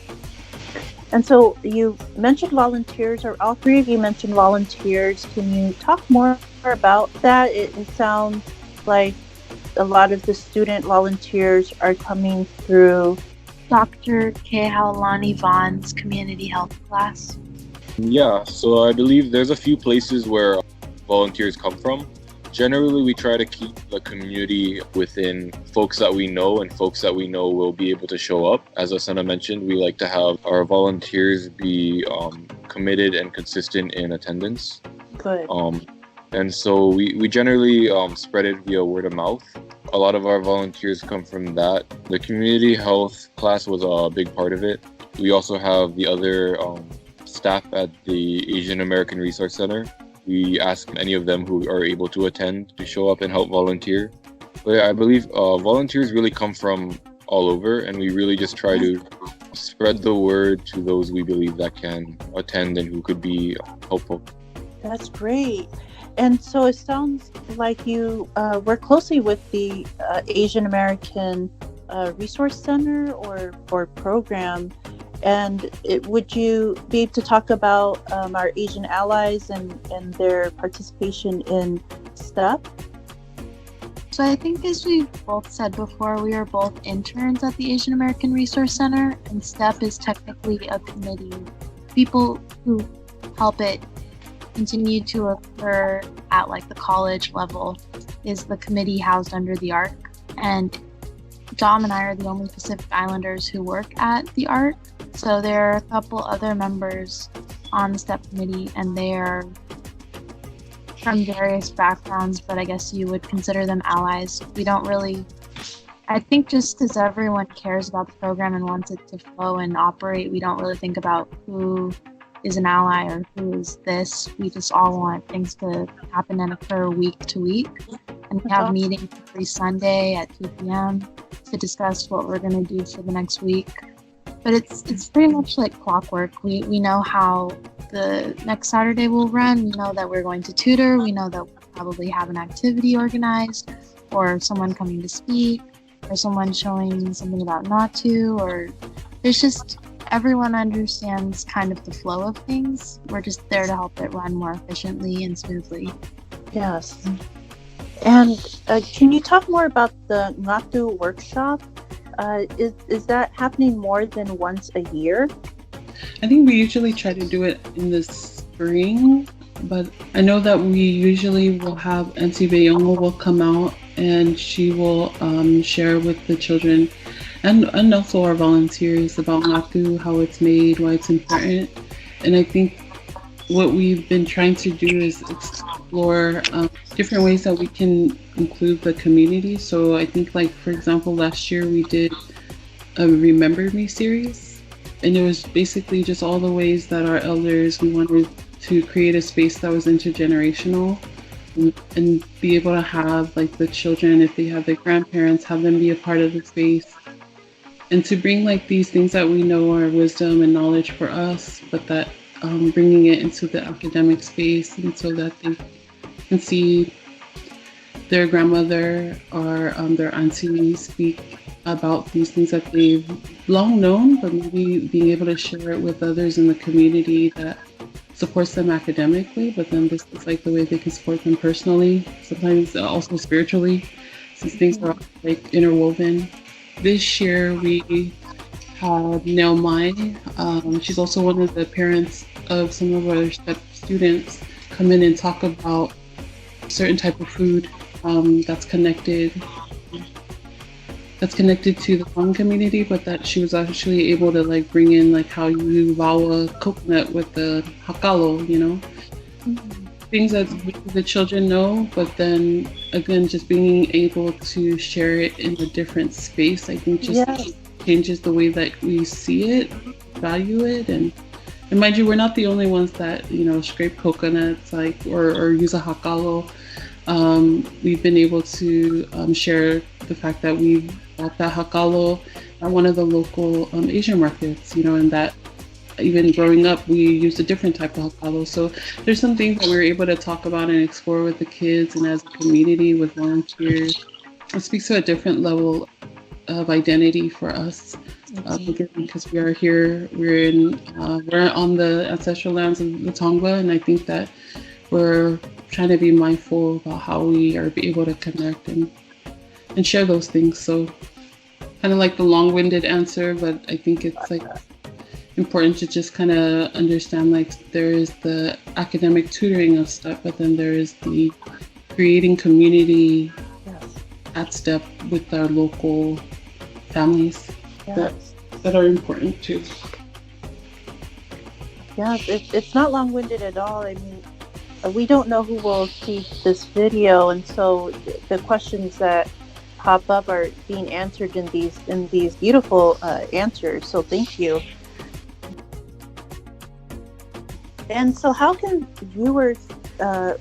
And so you mentioned volunteers, or all 3 of you mentioned volunteers. Can you talk more about that? It sounds like a lot of the student volunteers are coming through Dr. Kehalani Vaughn's community health class. Yeah, so I believe there's a few places where volunteers come from. Generally, we try to keep the community within folks that we know and folks that we know will be able to show up. As Asena mentioned, we like to have our volunteers be committed and consistent in attendance. Good. And so we generally spread it via word of mouth. A lot of our volunteers come from that. The community health class was a big part of it. We also have the other staff at the Asian American Resource Center. We ask any of them who are able to attend to show up and help volunteer. But I believe volunteers really come from all over, and we really just try to spread the word to those we believe that can attend and who could be helpful. That's great. And so it sounds like you work closely with the Asian American Resource Center or program. And would you be able to talk about our Asian allies and their participation in S.T.E.P? So I think, as we both said before, we are both interns at the Asian American Resource Center, and S.T.E.P is technically a committee. People who help it continue to occur at like the college level is the committee housed under the ARC. And Dom and I are the only Pacific Islanders who work at the ARC. So there are a couple other members on the S.T.E.P committee, and they are from various backgrounds, but I guess you would consider them allies. We don't really, I think just because everyone cares about the program and wants it to flow and operate, we don't really think about who is an ally or who is this. We just all want things to happen and occur week to week. And we have meetings every Sunday at 2 p.m. to discuss what we're going to do for the next week. But it's pretty much like clockwork. We know how the next Saturday will run. We know that we're going to tutor. We know that we'll probably have an activity organized, or someone coming to speak, or someone showing something about Ngatu, or there's just, everyone understands kind of the flow of things. We're just there to help it run more efficiently and smoothly. Yes. And can you talk more about the Ngatu workshop? Is that happening more than once a year? I think we usually try to do it in the spring, but I know that we usually will have Auntie Bayongo will come out and she will share with the children and also our volunteers about Ngatu, how it's made, why it's important. And I think what we've been trying to do is explore different ways that we can include the community. So I think, like, for example, last year we did a Remember Me series, and it was basically just all the ways that our elders, we wanted to create a space that was intergenerational and be able to have, like, the children, if they have their grandparents, have them be a part of the space. And to bring, like, these things that we know are wisdom and knowledge for us, but that bringing it into the academic space, and so that they can see their grandmother or their auntie speak about these things that they've long known, but maybe being able to share it with others in the community that supports them academically, but then this is like the way they can support them personally, sometimes also spiritually, since things are like interwoven. This year we had Nell Mai. She's also one of the parents of some of our STEP students, come in and talk about certain type of food that's connected to the Hmong community, but that she was actually able to, like, bring in, like, how you vawa coconut with the hakalo, you know, things that the children know, but then again, just being able to share it in a different space, I think just changes the way that we see it, value it, and mind you, we're not the only ones that, you know, scrape coconuts, like, or use a hakalo. We've been able to share the fact that we bought that hakalo at one of the local Asian markets, you know, and that even growing up, we used a different type of hakalo. So there's some things that we're able to talk about and explore with the kids and as a community with volunteers. It speaks to a different level of identity for us. Because we are here, we're on the ancestral lands of the Tongva, and I think that we're trying to be mindful about how we are able to connect and share those things. So kind of like the long-winded answer, but I think it's like important to just kind of understand, like, there is the academic tutoring of STEP, but then there is the creating community at STEP with our local families that are important too. Yeah, it's not long-winded at all. I mean, we don't know who will see this video, and so the questions that pop up are being answered in these beautiful answers. So thank you. And so, how can viewers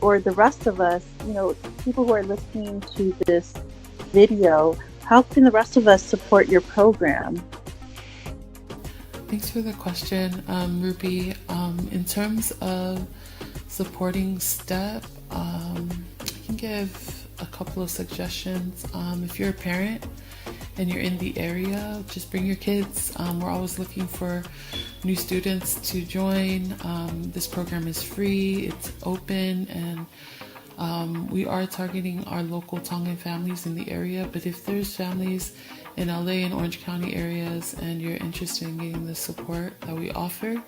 or the rest of us, you know, people who are listening to this video, how can the rest of us support your program? Thanks for the question, Ruby. In terms of supporting STEP, I can give a couple of suggestions. If you're a parent and you're in the area, just bring your kids. We're always looking for new students to join. This program is free, it's open, and we are targeting our local Tongan families in the area. But if there's families in LA and Orange County areas and you're interested in getting the support that we offer,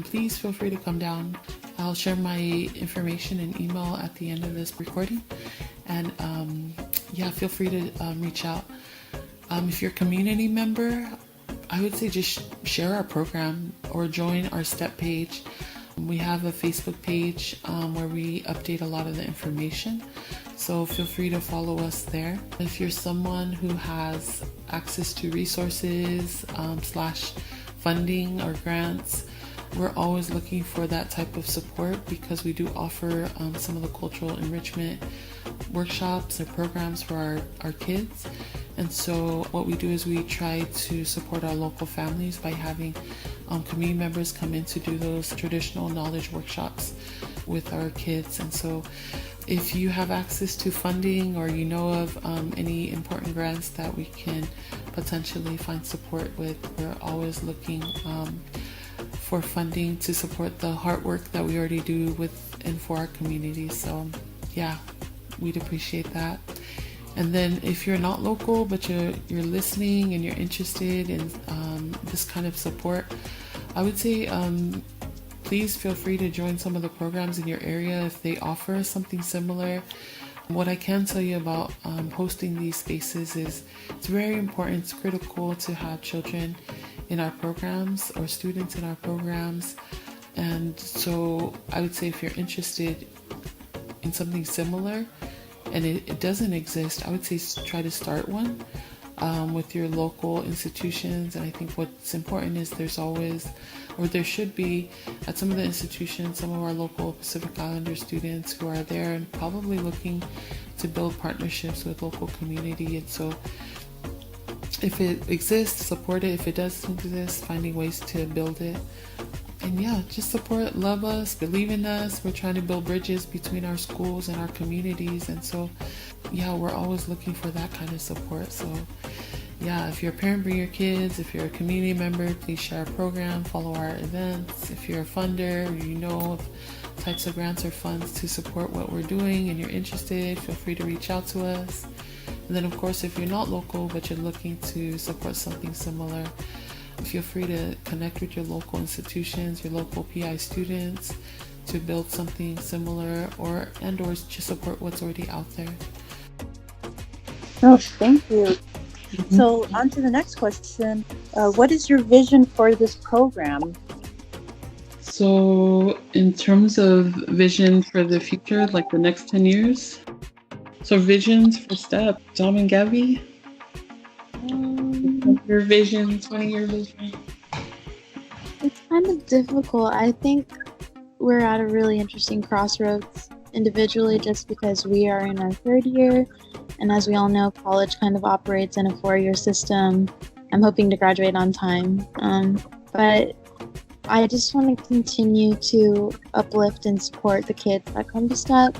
please feel free to come down. I'll share my information and email at the end of this recording, and feel free to reach out. If you're a community member, I would say just share our program or join our STEP page. We have a Facebook page where we update a lot of the information, so feel free to follow us there. If you're someone who has access to resources / funding or grants, we're always looking for that type of support, because we do offer some of the cultural enrichment workshops or programs for our kids. And so what we do is we try to support our local families by having community members come in to do those traditional knowledge workshops with our kids. And so if you have access to funding, or you know of any important grants that we can potentially find support with, we're always looking for funding to support the hard work that we already do with and for our community. So we'd appreciate that. And then if you're not local, but you're listening and you're interested in this kind of support, I would say please feel free to join some of the programs in your area if they offer something similar. What I can tell you about hosting these spaces is it's very important, it's critical to have children in our programs or students in our programs. And so I would say if you're interested in something similar and it doesn't exist, I would say try to start one with your local institutions. And I think what's important is there's always, or there should be, at some of the institutions, some of our local Pacific Islander students who are there and probably looking to build partnerships with local community. And so if it exists, support it. If it doesn't exist, finding ways to build it. And yeah, just support, love us, believe in us. We're trying to build bridges between our schools and our communities. And so, yeah, we're always looking for that kind of support. So yeah, if you're a parent, bring your kids. If you're a community member, please share our program, follow our events. If you're a funder, or you know of types of grants or funds to support what we're doing and you're interested, feel free to reach out to us. And then of course, if you're not local, but you're looking to support something similar, feel free to connect with your local institutions, your local PI students to build something similar or just support what's already out there. Oh, thank you. So on to the next question. What is your vision for this program? So in terms of vision for the future, like the next 10 years, so visions for STEP, Dom and Gabby? Your vision, 20-year vision? It's kind of difficult. I think we're at a really interesting crossroads individually just because we are in our third year. And as we all know, college kind of operates in a 4-year system. I'm hoping to graduate on time. But I just want to continue to uplift and support the kids that come to STEP.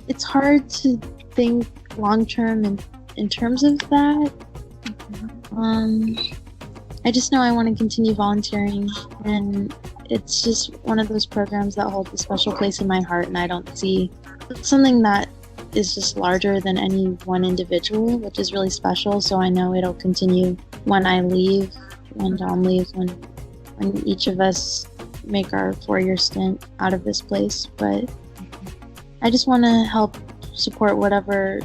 It's hard to think long-term in terms of that. I just know I want to continue volunteering, and it's just one of those programs that holds a special place in my heart, and I don't see something that is just larger than any one individual, which is really special. So I know it'll continue when I leave, when Dom leaves, when each of us make our 4-year stint out of this place. But I just want to help support whatever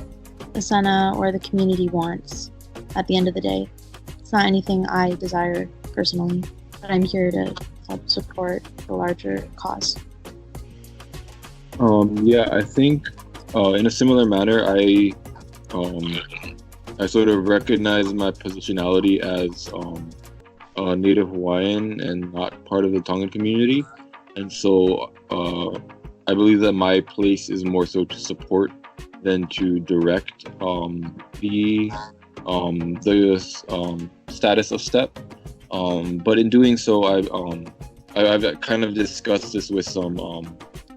Asena or the community wants at the end of the day. It's not anything I desire personally, but I'm here to help support the larger cause. Yeah, I think in a similar manner, I sort of recognize my positionality as a Native Hawaiian and not part of the Tongan community, and so I believe that my place is more so to support than to direct the status of STEP. But in doing so, I've kind of discussed this with some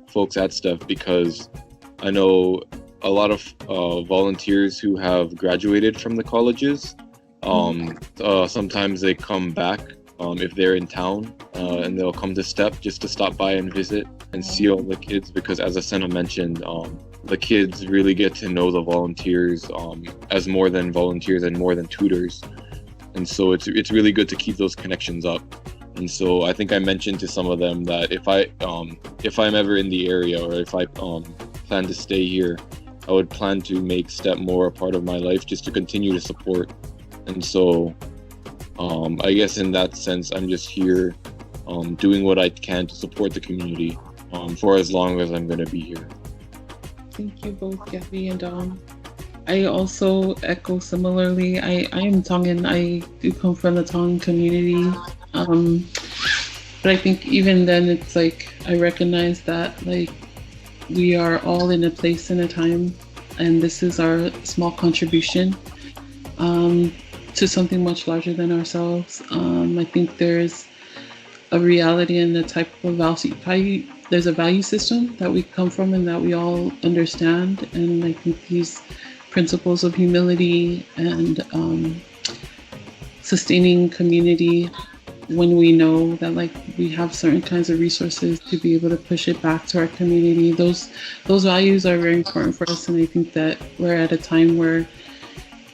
folks at STEP, because I know a lot of volunteers who have graduated from the colleges. Sometimes they come back if they're in town, and they'll come to STEP just to stop by and visit and see all the kids, because as Asena mentioned, the kids really get to know the volunteers as more than volunteers and more than tutors. And so it's really good to keep those connections up. And so I think I mentioned to some of them that if I'm ever in the area, or if I plan to stay here, I would plan to make STEP more a part of my life, just to continue to support. And so I guess in that sense, I'm just here doing what I can to support the community for as long as I'm going to be here. Thank you both, Gabby and Dom. I also echo similarly. I am Tongan. I do come from the Tongan community. But I think even then, it's like I recognize that like we are all in a place and a time, and this is our small contribution to something much larger than ourselves. I think there's a reality and a type of value. There's a value system that we come from and that we all understand, and I think these principles of humility and sustaining community when we know that like we have certain kinds of resources to be able to push it back to our community. Those values are very important for us, and I think that we're at a time where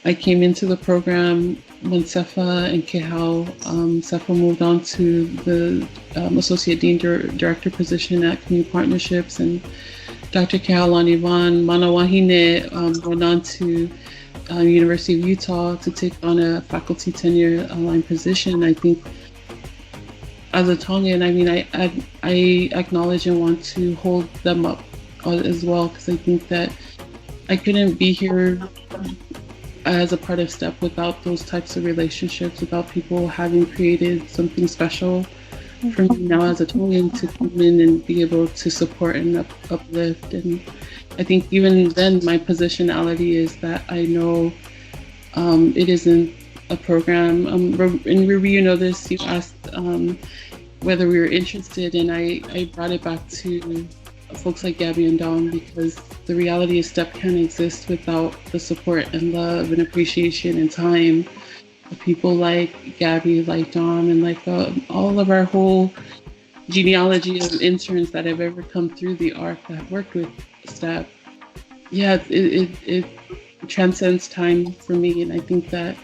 I came into the program when Sefa and Kehao, Sefa moved on to the Associate Dean Director position at Community Partnerships, and Dr. Kehao Lanivan Manawahine went on to University of Utah to take on a faculty tenure aligned position. I think as a Tongan, I mean, I acknowledge and want to hold them up as well, because I think that I couldn't be here as a part of S.T.E.P without those types of relationships, without people having created something special for me now as a Tongan to come in and be able to support and uplift. And I think even then my positionality is that I know it isn't a program. And Ruby, you know this, you asked whether we were interested, and I brought it back to folks like Gabby and Dom, because the reality is S.T.E.P can't exist without the support and love and appreciation and time of people like Gabby, like Dom, and like all of our whole genealogy of interns that have ever come through the ARC that have worked with S.T.E.P. Yeah, it transcends time for me, and I think that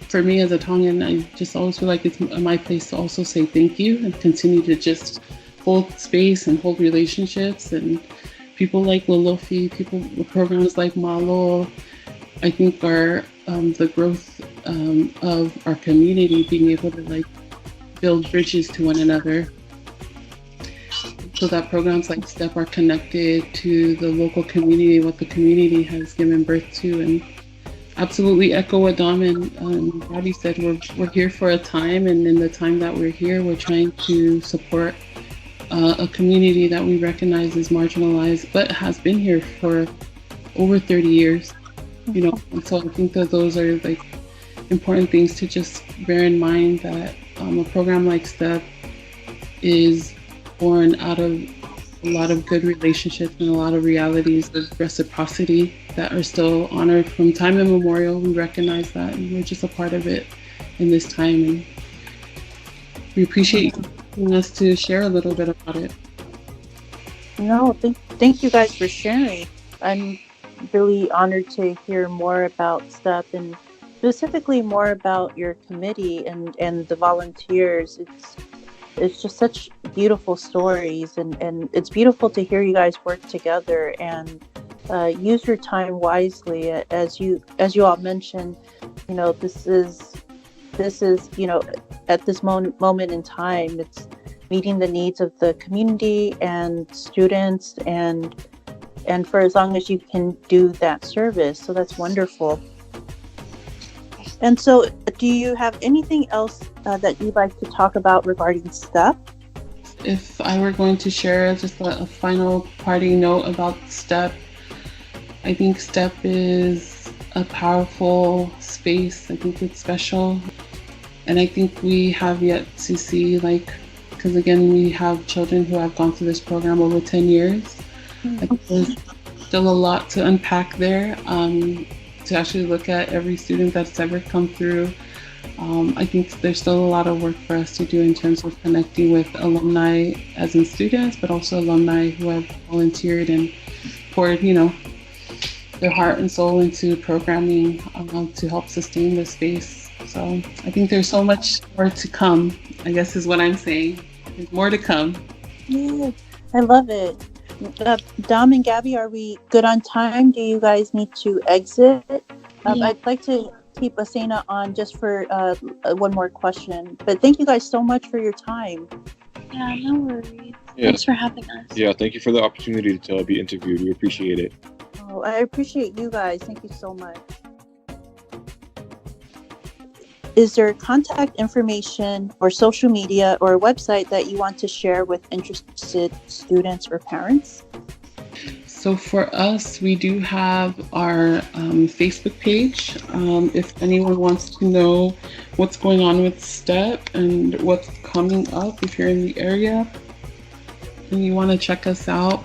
for me as a Tongan, I just always feel like it's my place to also say thank you and continue to just hold space and hold relationships. And people like Lolofi, people with programs like Malo, I think are the growth of our community, being able to like build bridges to one another, so that programs like S.T.E.P are connected to the local community, what the community has given birth to. And absolutely echo what Dom and Gabby said. We're here for a time, and in the time that we're here, we're trying to support a community that we recognize is marginalized, but has been here for over 30 years. You know, and so I think that those are like important things to just bear in mind, that a program like S.T.E.P is born out of a lot of good relationships and a lot of realities of reciprocity that are still honored from time immemorial. We recognize that, and we're just a part of it in this time. And we appreciate you asking us to share a little bit about it. No, thank you guys for sharing. I'm really honored to hear more about S.T.E.P and specifically more about your committee and the volunteers. It's just such beautiful stories, and it's beautiful to hear you guys work together and use your time wisely. As you all mentioned, you know, this is you know, at this moment in time, it's meeting the needs of the community and students, and for as long as you can do that service. So that's wonderful. And so, do you have anything else that you'd like to talk about regarding S.T.E.P? If I were going to share just a final parting note about S.T.E.P, I think S.T.E.P is a powerful space. I think it's special. And I think we have yet to see, like, because again, we have children who have gone through this program over 10 years. I think there's still a lot to unpack there. To actually look at every student that's ever come through. I think there's still a lot of work for us to do in terms of connecting with alumni as in students, but also alumni who have volunteered and poured, you know, their heart and soul into programming to help sustain the space. So I think there's so much more to come, I guess is what I'm saying. There's more to come. Yeah, I love it. Dom and Gabby, are we good on time? Do you guys need to exit? I'd like to keep Asena on just for one more question. But thank you guys so much for your time. Yeah, no worries. Yeah. Thanks for having us. Yeah, thank you for the opportunity to be interviewed. We appreciate it. Oh, I appreciate you guys. Thank you so much. Is there contact information or social media or a website that you want to share with interested students or parents? So for us, we do have our Facebook page. If anyone wants to know what's going on with S.T.E.P and what's coming up, if you're in the area and you want to check us out,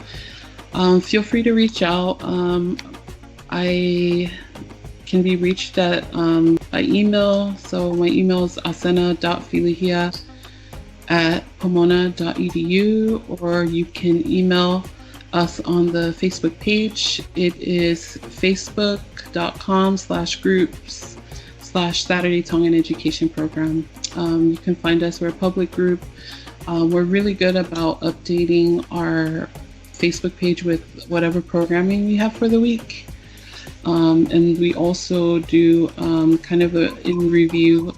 feel free to reach out. I can be reached at by email. So my email is asena.filihia@pomona.edu, or you can email us on the Facebook page. It is facebook.com/groups/Saturday Tongan Education Program. You can find us. We're a public group. We're really good about updating our Facebook page with whatever programming we have for the week. And we also do kind of a in review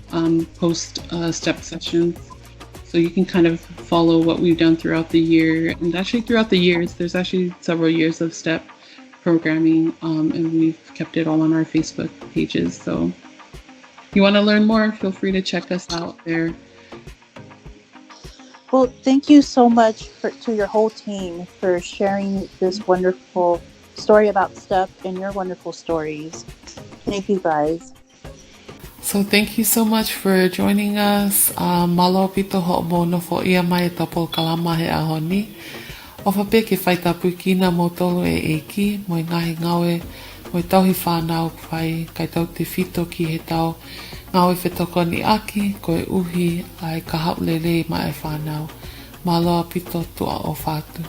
post STEP sessions. So you can kind of follow what we've done throughout the year. And actually throughout the years, there's actually several years of STEP programming, and we've kept it all on our Facebook pages. So if you want to learn more, feel free to check us out there. Well, thank you so much to your whole team for sharing this wonderful story about STEP and your wonderful stories. Thank you, guys. So thank you so much for joining us. Malo pito ho mono fo ia mai tapol kalama he ahoni. O fa pe ke whai tapu kina mo tolu e eki, mo ngahi ngawe, mo tauhi whanau whai, kai tau te whito ki he tau, ngawe whetoko ni aki, koe uhi, ai ka haulele mai e whanau. Malo pito tua o whātu.